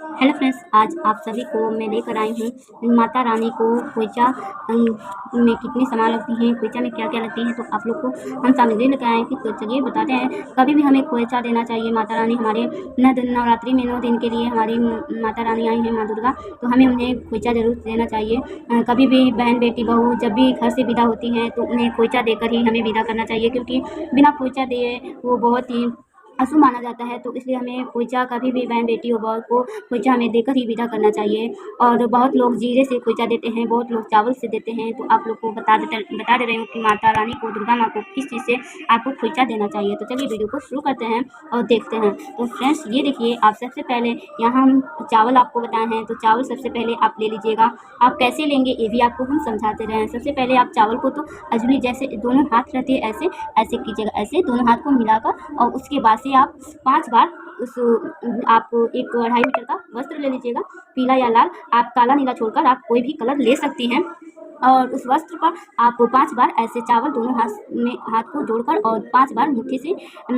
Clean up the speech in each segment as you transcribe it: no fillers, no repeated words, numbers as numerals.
Hello friends, आज आप सभी को मैं लेकर आई हूँ माता रानी को खोइचा में कितनी सामान लगती हैं, खोइचा में क्या क्या लगती है। तो आप लोग को हम सामग्री लेकर आए हैं कि तो चलिए बताते हैं। कभी भी हमें खोइचा देना चाहिए। माता रानी हमारे नवरात्रि में 9 दिन के लिए हमारी माता रानी आई हैं, माँ दुर्गा, तो हमें उन्हें खोइचा ज़रूर देना चाहिए। कभी भी बहन बेटी बहू जब भी घर से विदा होती हैं तो उन्हें खोइचा देकर ही हमें विदा करना चाहिए, क्योंकि बिना खोइचा दिए वो बहुत ही अशुभ माना जाता है। तो इसलिए हमें खोइचा, कभी भी बहन बेटी हो बहू को खोइचा हमें देकर ही विदा करना चाहिए। और बहुत लोग जीरे से खोइचा देते हैं, बहुत लोग चावल से देते हैं। तो आप लोग को बता दे रही हूँ कि माता रानी को, दुर्गा माँ को किस चीज़ से आपको खोइचा देना चाहिए। तो चलिए वीडियो को शुरू करते हैं और देखते हैं। तो फ्रेंड्स ये देखिए, आप सबसे पहले यहाँ हम चावल आपको बताए हैं, तो चावल सबसे पहले आप ले लीजिएगा। आप कैसे लेंगे ये भी आपको हम समझाते रहे हैं। सबसे पहले आप चावल को तो अजली जैसे दोनों हाथ रहते हैं ऐसे ऐसे कीजिएगा, ऐसे दोनों हाथ को मिलाकर, और उसके बाद से आप 5 बार उस आप 1 2.5 मीटर का वस्त्र ले लीजिएगा, पीला या लाल। आप काला नीला छोड़कर आप कोई भी कलर ले सकती हैं। और उस वस्त्र पर आप 5 बार ऐसे चावल दोनों हाथ को जोड़कर और 5 बार मुट्ठी से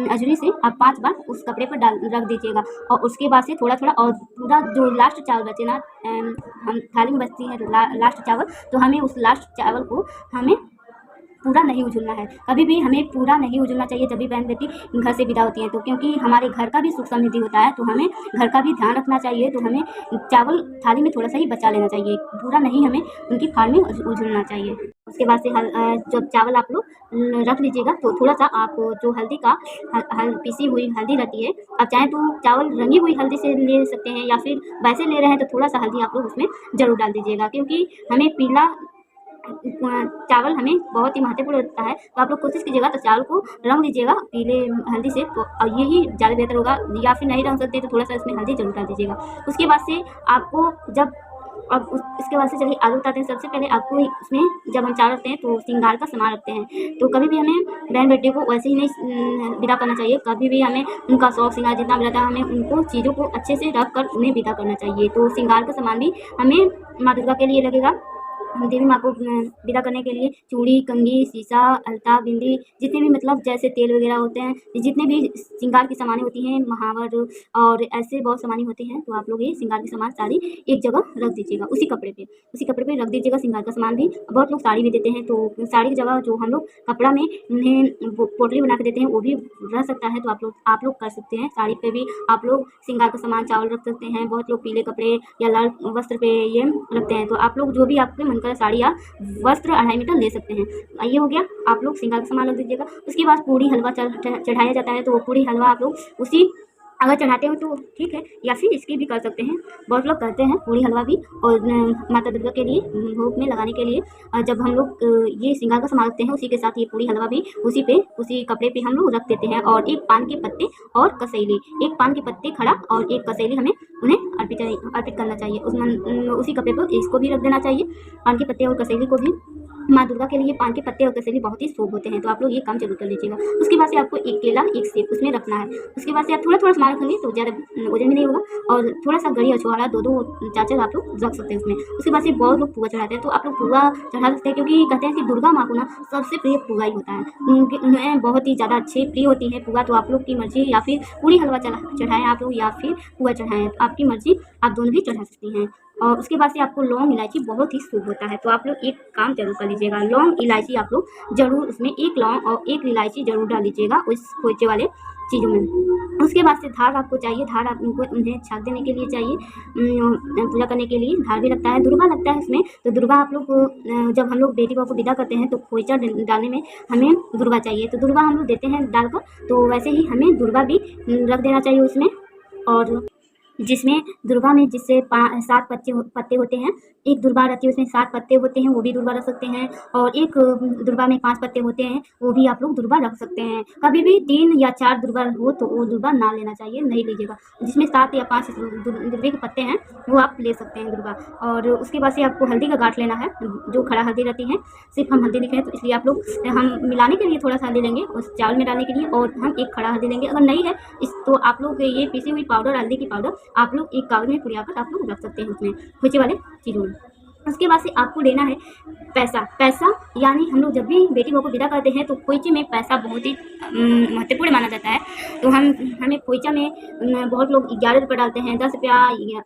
अजली से आप 5 बार उस कपड़े पर रख दीजिएगा। और उसके बाद से थोड़ा थोड़ा, और पूरा जो लास्ट चावल बचे ना, हम थाली में बचती है लास्ट चावल, तो हमें उस लास्ट चावल को हमें पूरा नहीं उछलना है। कभी भी हमें पूरा नहीं उछलना चाहिए जब भी बहन बेटी घर से विदा होती है, तो क्योंकि हमारे घर का भी सुख समृद्धि होता है, तो हमें घर का भी ध्यान रखना चाहिए। तो हमें चावल थाली में थोड़ा सा ही बचा लेना चाहिए, पूरा नहीं हमें उनकी फाड़ में उछलना चाहिए। उसके बाद से जब चावल आप लोग रख लीजिएगा, तो थोड़ा सा आप जो हल्दी का पीसी हुई हल्दी रहती है, आप चाहें तो चावल रंगी हुई हल्दी से ले सकते हैं, या फिर वैसे ले रहे हैं तो थोड़ा सा हल्दी आप लोग उसमें ज़रूर डाल दीजिएगा, क्योंकि हमें पीला चावल हमें बहुत ही महत्वपूर्ण होता है। तो आप लोग कोशिश कीजिएगा तो चावल को रंग लीजिएगा पीले हल्दी से, तो यही ज़्यादा बेहतर होगा। या फिर नहीं रंग सकते तो थोड़ा सा इसमें हल्दी जरूर डाल दीजिएगा। उसके बाद से आपको जब अब इसके बाद से चलिए आगे बताते हैं। सबसे पहले आपको इसमें जब हम चावल रखते हैं तो श्रृंगार का सामान रखते हैं। तो कभी भी हमें बहन बेटी को वैसे ही नहीं विदा करना चाहिए। कभी भी हमें उनका शौक श्रृंगार जितना भी रहता है, हमें उनको चीज़ों को अच्छे से रख कर उन्हें विदा करना चाहिए। तो श्रृंगार का सामान भी हमें माँ दुर्गा के लिए लगेगा। देवी माँ को विदा करने के लिए चूड़ी, कंघी, शीशा, अलता, बिंदी, जितने भी मतलब जैसे तेल वगैरह होते हैं, जितने भी श्रृंगार की सामानें होती हैं, महावर और ऐसे बहुत सामानें होती हैं, तो आप लोग ये श्रृंगार की सामान सारी एक जगह रख दीजिएगा। उसी कपड़े पे रख दीजिएगा श्रृंगार का सामान भी। बहुत लोग साड़ी भी देते हैं, तो साड़ी की जगह जो हम लोग कपड़ा में उन्हें पोटली बना के देते हैं वो भी रह सकता है। तो आप लोग कर सकते हैं। साड़ी पे भी आप लोग श्रृंगार का सामान चावल रख सकते हैं। बहुत लोग पीले कपड़े या लाल वस्त्र पे ये रखते हैं। तो आप लोग जो भी आपके मन का साड़ी या वस्त्र 2.5 मीटर ले सकते हैं। ये हो गया, आप लोग श्रृंगार का सामान रख दीजिएगा। उसके बाद पूड़ी हलवा चढ़ाया जाता है, तो वो पूड़ी हलवा आप लोग उसी अगर चढ़ाते हो तो ठीक है, या फिर इसकी भी कर सकते हैं। बहुत लोग करते हैं पूड़ी हलवा भी, और माता दुर्गा के लिए भोग में लगाने के लिए जब हम लोग ये श्रृंगार का सामान रखते हैं, उसी के साथ ये पूड़ी हलवा भी उसी कपड़े पे हम लोग रख देते हैं। और 1 पान के पत्ते और कसैली, 1 पान के पत्ते खड़ा और 1 कसैली हमें उन्हें अर्पित करना चाहिए। उसी कपड़े पर इसको भी रख देना चाहिए, पान के पत्ते और कसैली को भी। माँ दुर्गा के लिए पान के पत्ते और कसैली बहुत ही शुभ होते हैं, तो आप लोग ये काम जरूर कर लीजिएगा। उसके बाद से आपको 1 केला 1 सेब उसमें रखना है। उसके बाद से आप थोड़ा थोड़ा सामान रखेंगे तो ज़्यादा वजन भी नहीं होगा, और थोड़ा सा गड़ी और छुहारा 2-2 चाचा आप लोग रख सकते हैं उसमें। उसके बाद से बहुत लोग पुआ चढ़ाते हैं, तो आप लोग पुआ चढ़ा सकते हैं, क्योंकि कहते हैं कि दुर्गा माँ को ना सबसे प्रिय पुआ ही होता है। उन्हें बहुत ही ज़्यादा अच्छी प्रिय होती है पुआ। तो आप लोग की मर्जी, या फिर पूरी हलवा चढ़ाएँ आप लोग, या फिर पुआ चढ़ाएँ, आपकी मर्जी, आप दोनों भी चढ़ा सकती हैं। और उसके बाद से आपको लौंग इलायची बहुत ही शुभ होता है, तो आप लोग एक काम जरूर कर लीजिएगा। लौंग इलायची आप लोग जरूर उसमें 1 लौंग और 1 इलायची जरूर डाल लीजिएगा उस खोइचे वाले चीज़ों में। उसके बाद से धार आपको चाहिए। धार आप उन्हें छाक देने के लिए चाहिए, पूजा करने के लिए धार भी लगता है, दुर्वा लगता है इसमें। तो दुर्वा आप लोग जब हम लोग बेटी बहू को विदा करते हैं तो खोइचा डालने में हमें दुर्वा चाहिए, तो दुर्वा हम लोग देते हैं डालकर। तो वैसे ही हमें दुर्वा भी रख देना चाहिए उसमें। और जिसमें दुर्वा में जिससे 7 पत्ते होते हैं, 1 दुर्वा रहती है उसमें 7 पत्ते होते हैं, वो भी दुर्वा रख सकते हैं। और 1 दुर्वा में 5 पत्ते होते हैं, वो भी आप लोग दुर्वा रख सकते हैं। कभी भी 3 या 4 दुर्वा हो तो वो दुर्वा ना लेना चाहिए, नहीं लीजिएगा। जिसमें 7 या 5 दुर्वे के पत्ते हैं वो आप ले सकते हैं दुर्वा। और उसके बाद से आपको हल्दी का गांठ लेना है, जो खड़ा हल्दी रहती है। सिर्फ हम हल्दी लिखे हैं तो इसलिए आप लोग, हम मिलाने के लिए थोड़ा सा हल्दी लेंगे उस चावल में डालने के लिए, और हम 1 खड़ा हल्दी लेंगे। अगर नहीं है तो आप लोग ये पीसी हुई पाउडर, हल्दी की पाउडर आप लोग एक कागज में पुड़िया कर आप लोग रख सकते हैं उसमें खोइचे वाले चीज़ों में। उसके बाद से आपको लेना है पैसा यानी हम लोग जब भी बेटी बहू को विदा करते हैं तो खोइचे में पैसा बहुत ही महत्वपूर्ण माना जाता है। तो हमें खोइचा में बहुत लोग 11 रुपये डालते हैं, 10 रुपया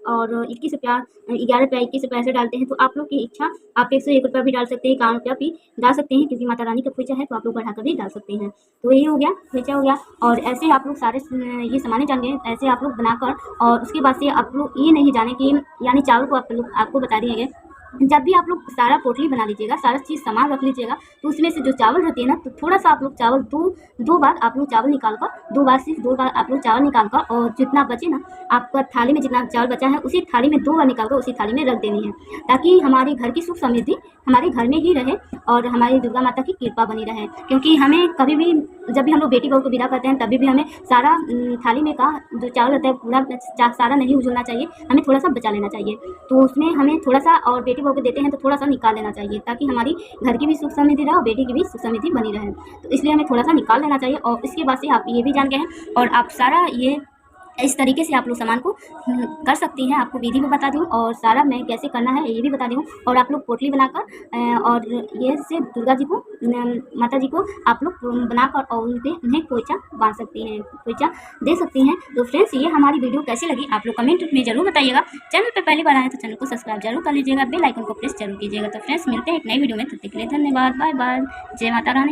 और 21 रुपया, 11 रुपया 21 रुपया ऐसे डालते हैं। तो आप लोग की इच्छा, आप 101 रुपया भी डाल सकते हैं, 51 रुपया भी डाल सकते हैं, क्योंकि माता रानी का खोइचा है तो आप लोग बढ़ाकर भी डाल सकते हैं। तो ये हो गया, खोइचा हो गया। और ऐसे आप लोग सारे ये सामान्य जान गए, ऐसे आप लोग बनाकर, और उसके बाद से आप लोग ये नहीं जाने कि यानी चावल को आपको बता दिया गया, जब भी आप लोग सारा पोटली बना लीजिएगा, सारा चीज़ सामान रख लीजिएगा, तो उसमें से जो चावल रहती है ना, तो थोड़ा सा आप लोग चावल दो बार आप लोग चावल निकाल कर, 2 बार से 2 बार आप लोग चावल निकाल कर, और जितना बचे ना आपका थाली में जितना चावल बचा है उसी थाली में 2 बार निकाल कर उसी थाली में रख देनी है, ताकि हमारे घर की सुख समृद्धि हमारे घर में ही रहे और हमारी दुर्गा माता की कृपा बनी रहे। क्योंकि हमें कभी भी जब भी हम लोग बेटी बहू को विदा करते हैं तभी भी हमें सारा थाली में का जो चावल रहता है पूरा सारा नहीं उजलना चाहिए, हमें थोड़ा सा बचा लेना चाहिए। तो उसमें हमें थोड़ा सा, और बेटी बहू को देते हैं तो थोड़ा सा निकाल लेना चाहिए, ताकि हमारी घर की भी सुख समृद्धि रहे और बेटी की भी सुख समृद्धि बनी रहे। तो इसलिए हमें थोड़ा सा निकाल लेना चाहिए। और इसके बाद से आप ये भी जान गए हैं, और आप सारा ये इस तरीके से आप लोग सामान को कर सकती हैं। आपको विधि भी बता दूँ और सारा मैं कैसे करना है ये भी बता दूँ। और आप लोग पोटली बनाकर और ये से दुर्गा जी को, माता जी को आप लोग बनाकर और उन्हें खोइचा बांध सकती हैं, खोइचा दे सकती हैं। तो फ्रेंड्स, ये हमारी वीडियो कैसी लगी आप लोग कमेंट में जरूर बताइएगा। चैनल पर पहली बार आए तो चैनल को सब्सक्राइब जरूर कर लीजिएगा, बेल आइकन को प्रेस जरूर कीजिएगा। तो फ्रेंड्स, मिलते हैं एक नई वीडियो में, तब तक के लिए धन्यवाद, बाय बाय, जय माता रानी।